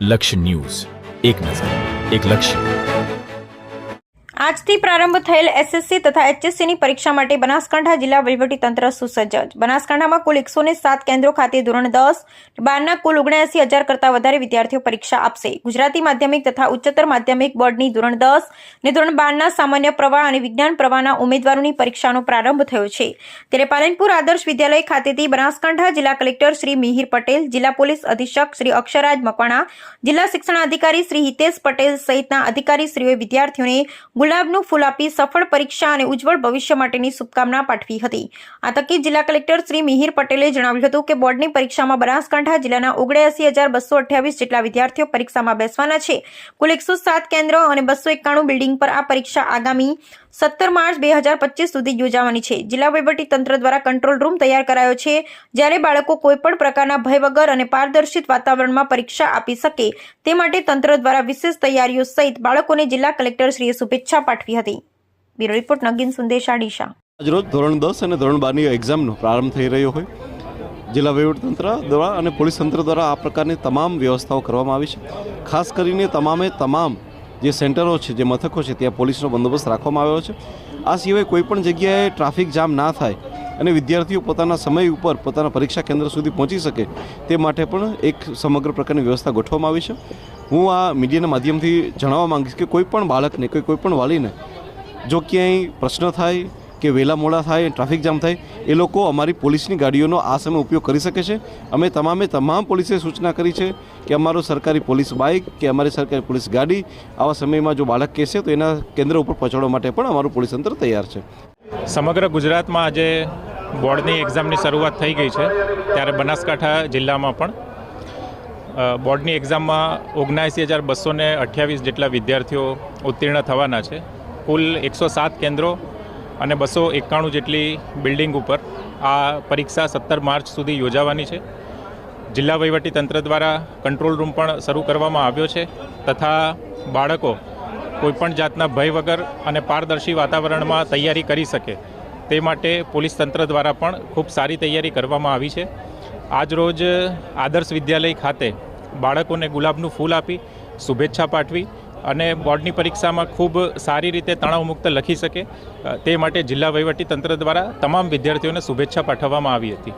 લક્ષ્ય ન્યૂઝ, એક નજર, એક લક્ષ્ય। આજથી પ્રારંભ થયેલ એસએસસી તથા એચએસસીની પરીક્ષા માટે બનાસકાંઠા જિલ્લા વહીવટીતંત્ર સુસજ્જ। બનાસકાંઠામાં કુલ 107 કેન્દ્રો ખાતે ધોરણ 10 12ના કુલ 79,000 કરતાં વધારે વિદ્યાર્થીઓ પરીક્ષા આપશે। ગુજરાતી માધ્યમિક તથા ઉચ્ચતર માધ્યમિક બોર્ડની ધોરણ 10 ને ધોરણ 12ના સામાન્ય પ્રવાહ અને વિજ્ઞાન પ્રવાહના ઉમેદવારોની પરીક્ષાનો પ્રારંભ થયો છે। ત્યારે પાલનપુર આદર્શ વિદ્યાલય ખાતેથી બનાસકાંઠા જિલ્લા કલેક્ટર શ્રી મિહિર પટેલ, જિલ્લા પોલીસ અધિક્ષક શ્રી અક્ષરાજ મકવાણા, જિલ્લા શિક્ષણાધિકારી શ્રી હિતેશ પટેલ સહિતના અધિકારીશ્રીઓએ વિદ્યાર્થીઓને ગુલાબનું ફૂલ આપી સફળ પરીક્ષા અને ઉજ્જવળ ભવિષ્ય માટેની શુભકામના પાઠવી હતી। આ તકે જિલ્લા કલેક્ટર શ્રી મિહિર પટેલે જણાવ્યું હતું કે બોર્ડની પરીક્ષામાં બનાસકાંઠા જિલ્લાના 79,228 જેટલા વિદ્યાર્થીઓ પરીક્ષામાં બેસવાના છે। કુલ 107 કેન્દ્રો અને 291 બિલ્ડિંગ પર આ પરીક્ષા આગામી 17 માર્ચ 2025 સુધી યોજાવાની છે। જિલ્લા વહીવટીતંત્ર દ્વારા કંટ્રોલ રૂમ તૈયાર કરાયો છે, જ્યારે બાળકો કોઈપણ પ્રકારના ભય વગર અને પારદર્શિત વાતાવરણમાં પરીક્ષા આપી શકે તે માટે તંત્ર દ્વારા વિશેષ તૈયારીઓ સહિત બાળકોને જિલ્લા કલેક્ટરશ્રીએ શુભેચ્છા પાઠવી હતી। બ્યુરો રિપોર્ટ નગીન સંદેશા ડીસા। આજરોજ ધોરણ 10 અને ધોરણ 12ની એક્ઝામનો પ્રારંભ થઈ રહ્યો હોય જિલ્લા વહીવટીતંત્ર દ્વારા અને પોલીસ તંત્ર દ્વારા આ પ્રકારની તમામ વ્યવસ્થાઓ કરવામાં આવી છે। ખાસ કરીને તમામ જે સેન્ટરો છે, જે મથકો છે, ત્યાં પોલીસનો બંદોબસ્ત રાખવામાં આવ્યો છે। આ સિવાય કોઈપણ જગ્યાએ ટ્રાફિક જામ ના થાય અને વિદ્યાર્થીઓ પોતાના સમય ઉપર પોતાના પરીક્ષા કેન્દ્ર સુધી પહોંચી શકે તે માટે પણ એક સમગ્ર પ્રકારની વ્યવસ્થા ગોઠવવામાં આવી છે। હું આ મીડિયાના માધ્યમથી જણાવવા માંગીશ કે કોઈપણ બાળકને કોઈપણ વાલીને જો ક્યાંય પ્રશ્ન થાય કે વહેલા મોડા થાય, ટ્રાફિક જામ થાય, એ લોકો અમારી પોલીસની ગાડીઓનો આ સમય ઉપયોગ કરી શકે છે। અમે તમામ પોલીસે સૂચના કરી છે કે અમારો સરકારી પોલીસ બાઇક કે અમારી સરકારી પોલીસ ગાડી આવા સમયમાં જો બાળક કહેશે તો એના કેન્દ્ર ઉપર પહોંચાડવા માટે પણ અમારું પોલીસ તંત્ર તૈયાર છે। સમગ્ર ગુજરાતમાં આજે બોર્ડની એક્ઝામની શરૂઆત થઈ ગઈ છે, ત્યારે બનાસકાંઠા જિલ્લામાં પણ બોર્ડની એક્ઝામમાં 79,228 જેટલા વિદ્યાર્થીઓ ઉત્તીર્ણ થવાના છે। કુલ 107 કેન્દ્રો અને 291 જેટલી બિલ્ડિંગ ઉપર આ પરીક્ષા 17 માર્ચ સુધી યોજાવાની છે। જિલ્લા વહીવટીતંત્ર દ્વારા કંટ્રોલ રૂમ પણ શરૂ કરવામાં આવ્યો છે તથા બાળકો કોઈપણ જાતના ભય વગર અને પારદર્શી વાતાવરણમાં તૈયારી કરી શકે તે માટે પોલીસ તંત્ર દ્વારા પણ ખૂબ સારી તૈયારી કરવામાં આવી છે। આજરોજ આદર્શ વિદ્યાલય ખાતે બાળકોને ગુલાબનું ફૂલ આપી શુભેચ્છા પાઠવી અને બોર્ડની પરીક્ષામાં ખૂબ સારી રીતે તણાવમુક્ત લખી શકે તે માટે જિલ્લા વહીવટીતંત્ર દ્વારા તમામ વિદ્યાર્થીઓને શુભેચ્છા પાઠવવામાં આવી હતી।